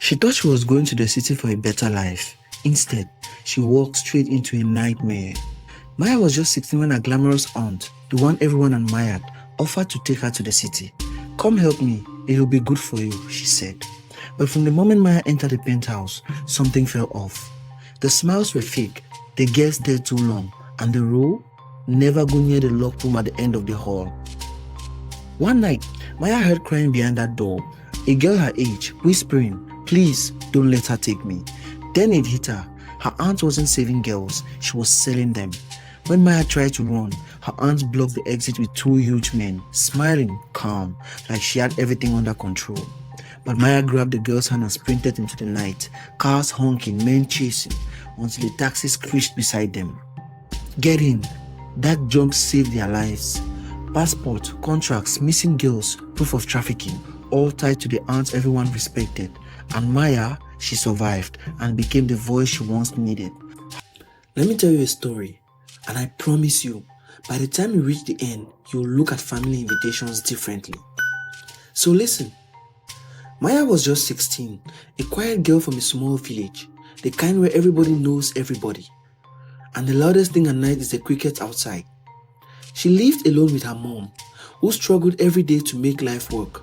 She thought she was going to the city for a better life. Instead, she walked straight into a nightmare. Maya was just 16 when her glamorous aunt, the one everyone admired, offered to take her to the city. "Come help me, it will be good for you," she said. But from the moment Maya entered the penthouse, something fell off. The smiles were fake, the guests there too long, and the row never go near the locked room at the end of the hall. One night, Maya heard crying behind that door, a girl her age, whispering, "Please, don't let her take me." Then it hit her. Her aunt wasn't saving girls, she was selling them. When Maya tried to run, her aunt blocked the exit with two huge men, smiling, calm, like she had everything under control. But Maya grabbed the girl's hand and sprinted into the night, cars honking, men chasing, until the taxi screeched beside them. "Get in!" That jump saved their lives. Passport, contracts, missing girls, proof of trafficking, all tied to the aunt everyone respected. And Maya, she survived and became the voice she once needed. Let me tell you a story, and I promise you, by the time you reach the end, you'll look at family invitations differently. So listen. Maya was just 16, a quiet girl from a small village, the kind where everybody knows everybody. And the loudest thing at night is the crickets outside. She lived alone with her mom, who struggled every day to make life work.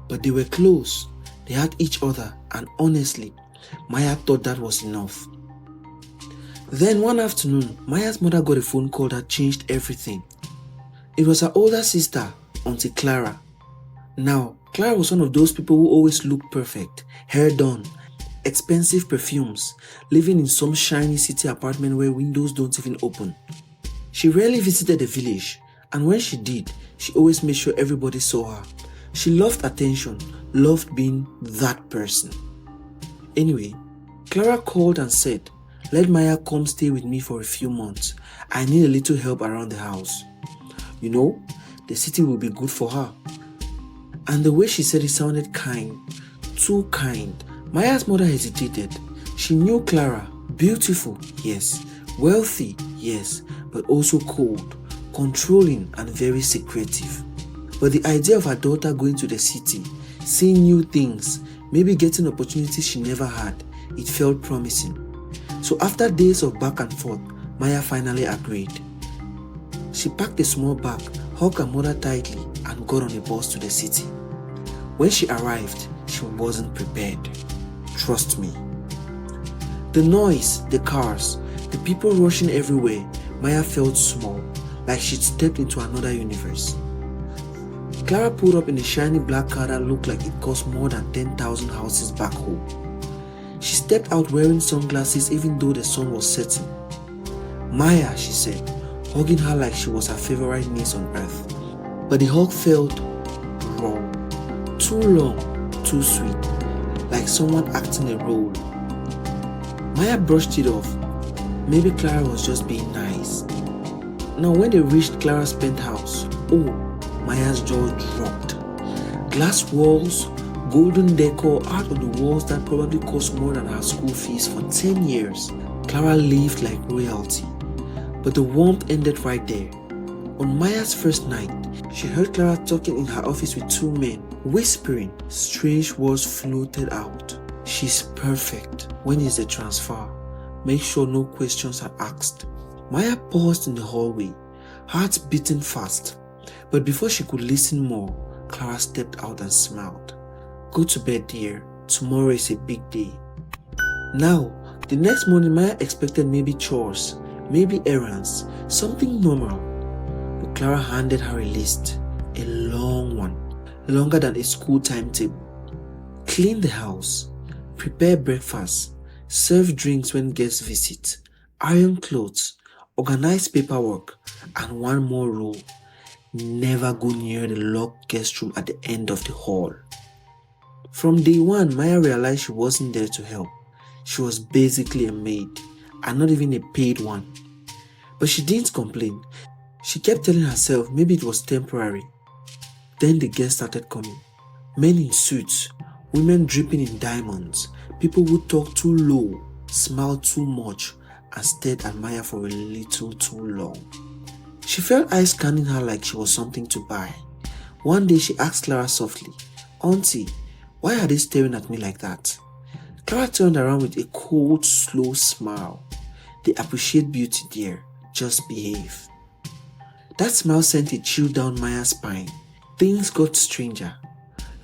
But they were close, they had each other, and honestly, Maya thought that was enough. Then one afternoon, Maya's mother got a phone call that changed everything. It was her older sister, Auntie Clara. Now, Clara was one of those people who always looked perfect, hair done, expensive perfumes, living in some shiny city apartment where windows don't even open. She rarely visited the village, and when she did, she always made sure everybody saw her. She loved attention, loved being that person. Anyway, Clara called and said, "Let Maya come stay with me for a few months. I need a little help around the house. You know, the city will be good for her." And the way she said it sounded kind, too kind. Maya's mother hesitated. She knew Clara, beautiful, yes, wealthy, yes, but also cold, controlling, and very secretive. But the idea of her daughter going to the city, seeing new things, maybe getting opportunities she never had, it felt promising. So after days of back and forth, Maya finally agreed. She packed a small bag, hugged her mother tightly, and got on a bus to the city. When she arrived, she wasn't prepared. Trust me. The noise, the cars, the people rushing everywhere, Maya felt small, like she'd stepped into another universe. Clara pulled up in a shiny black car that looked like it cost more than 10,000 houses back home. She stepped out wearing sunglasses even though the sun was setting. "Maya," she said, hugging her like she was her favorite niece on earth. But the hug felt wrong. Too long, too sweet, like someone acting a role. Maya brushed it off. Maybe Clara was just being nice. Now when they reached Clara's penthouse, Maya's jaw dropped. Glass walls, golden decor, art on the walls that probably cost more than her school fees for 10 years. Clara lived like royalty. But the warmth ended right there. On Maya's first night, she heard Clara talking in her office with two men, whispering. Strange words floated out. "She's perfect. When is the transfer? Make sure no questions are asked." Maya paused in the hallway, heart beating fast. But before she could listen more, Clara stepped out and smiled. "Go to bed, dear. Tomorrow is a big day." Now, the next morning, Maya expected maybe chores, maybe errands, something normal. But Clara handed her a list, a long one, longer than a school timetable. Clean the house, prepare breakfast, serve drinks when guests visit, iron clothes, organize paperwork, and one more rule: never go near the locked guest room at the end of the hall. From day one, Maya realized she wasn't there to help. She was basically a maid, and not even a paid one. But she didn't complain. She kept telling herself maybe it was temporary. Then the guests started coming. Men in suits, women dripping in diamonds, people who talked too low, smiled too much, and stared at Maya for a little too long. She felt eyes scanning her like she was something to buy. One day she asked Clara softly, "Auntie, Why are they staring at me like that? Clara turned around with a cold, slow smile. They appreciate beauty, dear. Just behave. That smile sent a chill down Maya's spine. Things got stranger.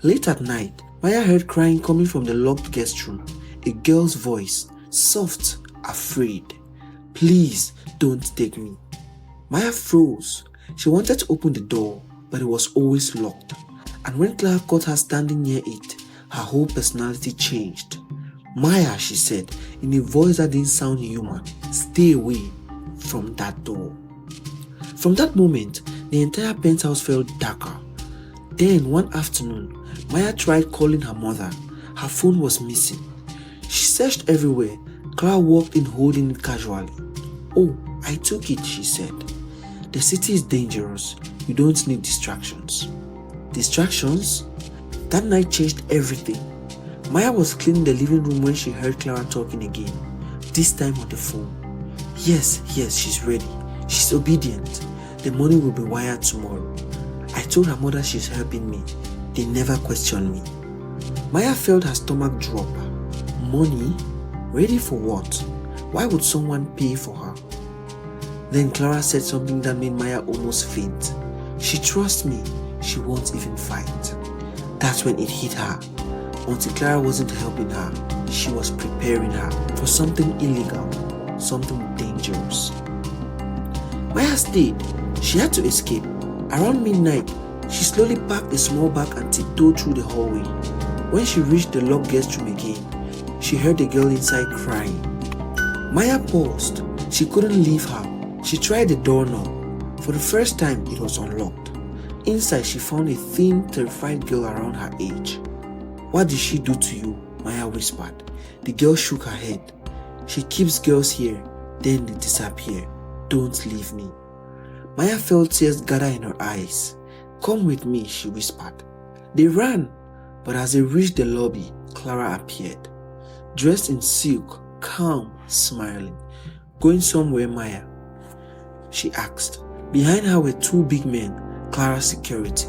Late at night, Maya heard crying coming from the locked guest room. A girl's voice, soft, afraid. Please, don't take me. Maya froze. She wanted to open the door, but it was always locked. And when Clara caught her standing near it, her whole personality changed. Maya, she said, in a voice that didn't sound human, stay away from that door. From that moment, the entire penthouse felt darker. Then, one afternoon, Maya tried calling her mother. Her phone was missing. She searched everywhere. Clara walked in holding it casually. Oh, I took it, she said. The city is dangerous. You don't need distractions. Distractions? That night changed everything. Maya was cleaning the living room when she heard Clara talking again, this time on the phone. Yes, she's ready. She's obedient. The money will be wired tomorrow. I told her mother she's helping me. They never questioned me. Maya felt her stomach drop. Money? Ready for what? Why would someone pay for her? Then Clara said something that made Maya almost faint. She trusts me. She won't even fight. That's when it hit her. Until Clara wasn't helping her, she was preparing her for something illegal, something dangerous. Maya stayed. She had to escape. Around midnight, she slowly packed a small bag and tiptoed through the hallway. When she reached the locked guest room again, she heard the girl inside crying. Maya paused. She couldn't leave her. She tried the doorknob. For the first time, it was unlocked. Inside, she found a thin, terrified girl around her age. What did she do to you? Maya whispered. The girl shook her head. She keeps girls here, then they disappear. Don't leave me. Maya felt tears gather in her eyes. Come with me, she whispered. They ran, but as they reached the lobby, Clara appeared. Dressed in silk, calm, smiling. Going somewhere, Maya? She asked. Behind her were two big men, Clara's security.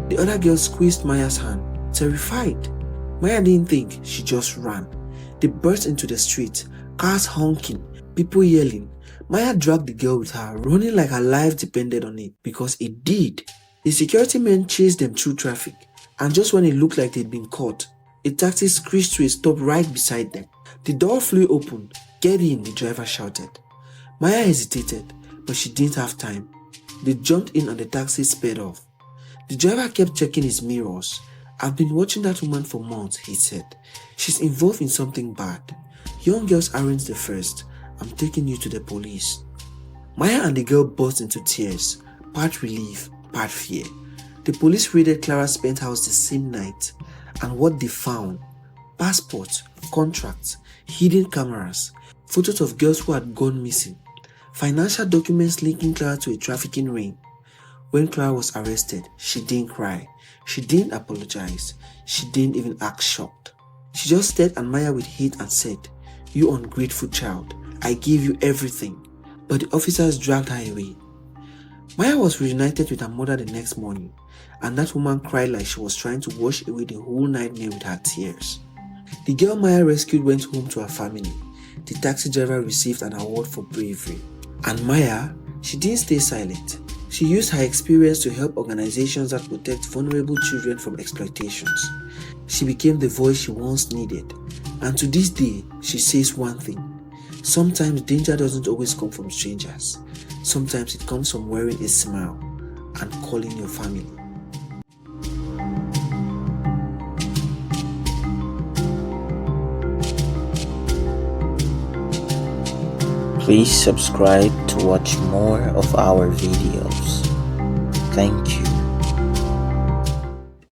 The other girl squeezed Maya's hand, terrified. Maya didn't think, she just ran. They burst into the street, cars honking, people yelling. Maya dragged the girl with her, running like her life depended on it, because it did. The security men chased them through traffic, and just when it looked like they'd been caught, a taxi screeched to a stop right beside them. The door flew open. Get in, the driver shouted. Maya hesitated, but she didn't have time. They jumped in and the taxi sped off. The driver kept checking his mirrors. I've been watching that woman for months, he said. She's involved in something bad. Young girls aren't the first. I'm taking you to the police. Maya and the girl burst into tears, part relief, part fear. The police raided Clara's penthouse the same night, and what they found: passports, contracts, hidden cameras, photos of girls who had gone missing, financial documents linking Clara to a trafficking ring. When Clara was arrested, she didn't cry. She didn't apologize. She didn't even act shocked. She just stared at Maya with hate and said, "You ungrateful child, I gave you everything." But the officers dragged her away. Maya was reunited with her mother the next morning, and that woman cried like she was trying to wash away the whole nightmare with her tears. The girl Maya rescued went home to her family. The taxi driver received an award for bravery. And Maya, she didn't stay silent. She used her experience to help organizations that protect vulnerable children from exploitations. She became the voice she once needed. And to this day, she says one thing: sometimes danger doesn't always come from strangers. Sometimes it comes from wearing a smile and calling your family. Please subscribe to watch more of our videos. Thank you.